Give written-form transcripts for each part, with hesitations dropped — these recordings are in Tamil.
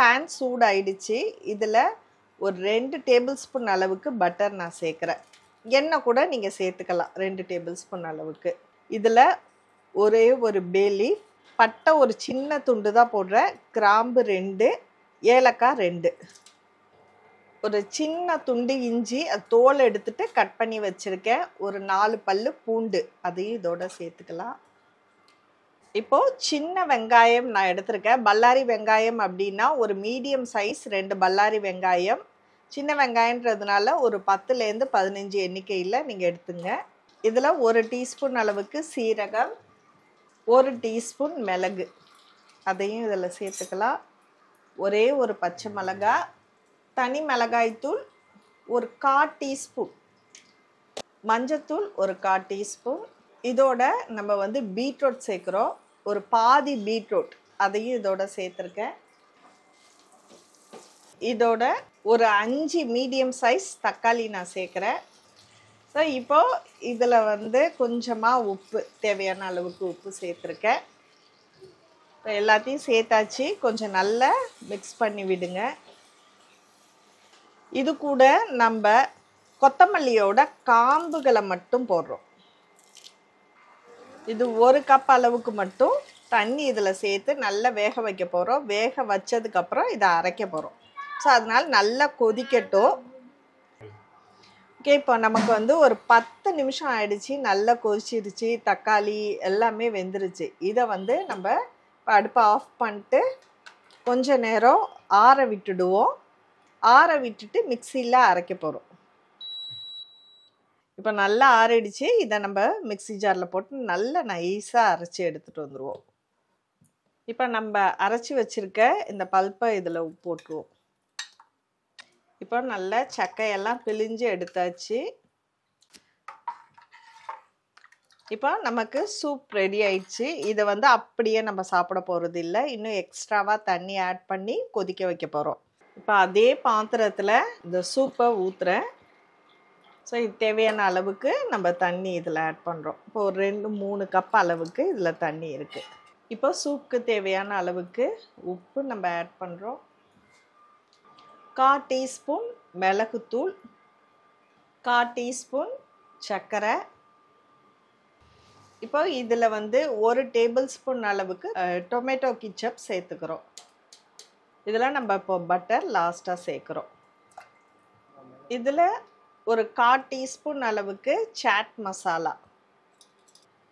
பேன் சூடாயிடுச்சு. இதில் ஒரு 2 டேபிள் ஸ்பூன் அளவுக்கு பட்டர் நான் சேர்க்குறேன். எண்ணெய் கூட நீங்கள் சேர்த்துக்கலாம் 2 டேபிள் ஸ்பூன் அளவுக்கு. இதில் ஒரே ஒரு பே லீஃப், பட்டை ஒரு சின்ன துண்டு தான் போடுறேன், கிராம்பு 2, ஏலக்காய் 2, ஒரு சின்ன துண்டு இஞ்சி அது தோல் எடுத்துட்டு கட் பண்ணி வச்சுருக்கேன், ஒரு 4 பல்லு பூண்டு அதையும் இதோட சேர்த்துக்கலாம். இப்போது சின்ன வெங்காயம் நான் எடுத்திருக்கேன். பல்லாரி வெங்காயம் அப்படின்னா ஒரு மீடியம் சைஸ் 2 பல்லாரி வெங்காயம். சின்ன வெங்காயன்றதுனால ஒரு 10லேருந்து 15 எண்ணிக்கையில் நீங்கள் எடுத்துங்க. இதில் 1 டீஸ்பூன் அளவுக்கு சீரகம், 1 டீஸ்பூன் மிளகு அதையும் இதில் சேர்த்துக்கலாம். ஒரே ஒரு பச்சை மிளகாய், தனி மிளகாய்த்தூள் ஒரு 1/4 டீஸ்பூன், மஞ்சத்தூள் ஒரு 1/4 டீஸ்பூன். இதோட நம்ம வந்து பீட்ரூட் சேர்க்குறோம், ஒரு பாதி பீட்ரூட் அதையும் இதோட சேர்த்துருக்கேன். இதோட ஒரு 5 மீடியம் சைஸ் தக்காளி நான் சேர்க்குறேன். ஸோ இப்போது இதில் வந்து கொஞ்சமாக உப்பு, தேவையான அளவுக்கு உப்பு சேர்த்துருக்கேன். இப்போ எல்லாத்தையும் சேர்த்தாச்சு, கொஞ்சம் நல்லா மிக்ஸ் பண்ணி விடுங்க. இது கூட நம்ம கொத்தமல்லியோட காம்புகளை மட்டும் போடுறோம். இது 1 கப் அளவுக்கு மட்டும் தண்ணி இதில் சேர்த்து நல்லா வேக வைக்க போகிறோம். வேக வச்சதுக்கப்புறம் இதை அரைக்க போகிறோம். ஸோ அதனால் நல்லா கொதிக்கட்டும். ஓகே, இப்போ நமக்கு வந்து ஒரு 10 நிமிஷம் ஆயிடுச்சு, நல்லா கொதிச்சிருச்சு, தக்காளி எல்லாமே வெந்துருச்சு. இதை வந்து நம்ம அடுப்பை ஆஃப் பண்ணிட்டு கொஞ்ச நேரம் ஆற விட்டுடுவோம். ஆற விட்டுட்டு மிக்சியில் அரைக்க போகிறோம். இப்போ நல்லா ஆறிடுச்சு. இதை நம்ம மிக்சி ஜாரில் போட்டு நல்லா நைஸாக அரைச்சி எடுத்துகிட்டு வந்துடுவோம். இப்போ நம்ம அரைச்சி வச்சுருக்க இந்த பல்ப்பை இதில் போட்டுருவோம். இப்போ நல்லா சக்கையெல்லாம் பிழிஞ்சு எடுத்தாச்சு. இப்போ நமக்கு சூப் ரெடி ஆயிடுச்சு. இதை வந்து அப்படியே நம்ம சாப்பிட போகிறது இல்லை, இன்னும் எக்ஸ்ட்ராவாக தண்ணி ஆட் பண்ணி கொதிக்க வைக்க போகிறோம். இப்போ அதே பாத்திரத்தில் இந்த சூப்பை ஊற்றுறேன். ஸோ இது தேவையான அளவுக்கு நம்ம தண்ணி இதில் ஆட் பண்ணுறோம். இப்போ ஒரு 2-3 கப் அளவுக்கு இதில் தண்ணி இருக்குது. இப்போ சூப்புக்கு தேவையான அளவுக்கு உப்பு நம்ம ஆட் பண்ணுறோம். 1/4 டீஸ்பூன் மிளகுத்தூள், 1/4 டீஸ்பூன் சர்க்கரை. இப்போ இதில் வந்து 1 டேபிள் ஸ்பூன் அளவுக்கு டொமேட்டோ கெச்சப் சேர்த்துக்கிறோம். இதில் நம்ம இப்போ பட்டர் லாஸ்ட்டாக சேர்க்குறோம். இதில் ஒரு 1/4 டீஸ்பூன் அளவுக்கு சாட் மசாலா,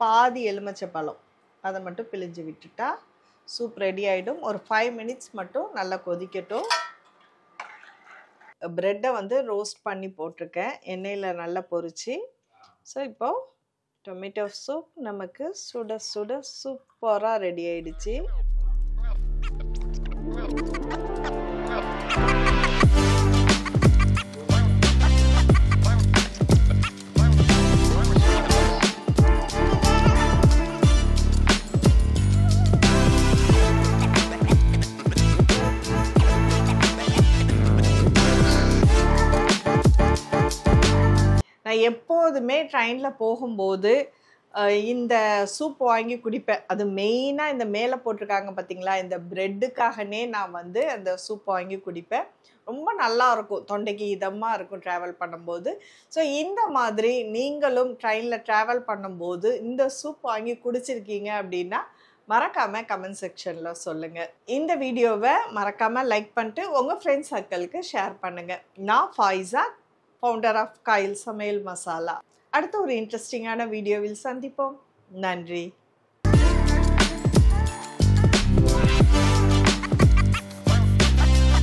பாதி எலுமிச்சை பழம் அதை மட்டும் பிழிஞ்சு விட்டுட்டா சூப் ரெடி ஆகிடும். ஒரு 5 மினிட்ஸ் மட்டும் நல்லா கொதிக்கட்டும். ப்ரெட்டை வந்து ரோஸ்ட் பண்ணி போட்டிருக்கேன், எண்ணெயில் நல்லா பொரிச்சு. ஸோ இப்போது டொமேட்டோ சூப் நமக்கு சுட சுட சூப்பராக ரெடி ஆயிடுச்சு. நான் எப்போதுமே ட்ரெயினில் போகும்போது இந்த சூப் வாங்கி குடிப்பேன். அது மெயினாக இந்த மேலே போட்டிருக்காங்க பார்த்தீங்களா, இந்த ப்ரெட்டுக்காகனே நான் வந்து அந்த சூப் வாங்கி குடிப்பேன். ரொம்ப நல்லா இருக்கும், தொண்டைக்கு இதமாக இருக்கும் ட்ராவல் பண்ணும்போது. ஸோ இந்த மாதிரி நீங்களும் ட்ரெயினில் ட்ராவல் பண்ணும்போது இந்த சூப் வாங்கி குடிச்சிருக்கீங்க அப்படின்னா மறக்காமல் கமெண்ட் செக்ஷனில் சொல்லுங்கள். இந்த வீடியோவை மறக்காமல் லைக் பண்ணிட்டு உங்கள் ஃப்ரெண்ட்ஸ் சர்க்கிளுக்கு ஷேர் பண்ணுங்கள். நான் ஃபாயிஸா, ஃபவுண்டர் ஆஃப் காயில் சமையல் மசாலா. அடுத்த ஒரு இன்ட்ரெஸ்டிங்கான வீடியோவில் சந்திப்போம். நன்றி.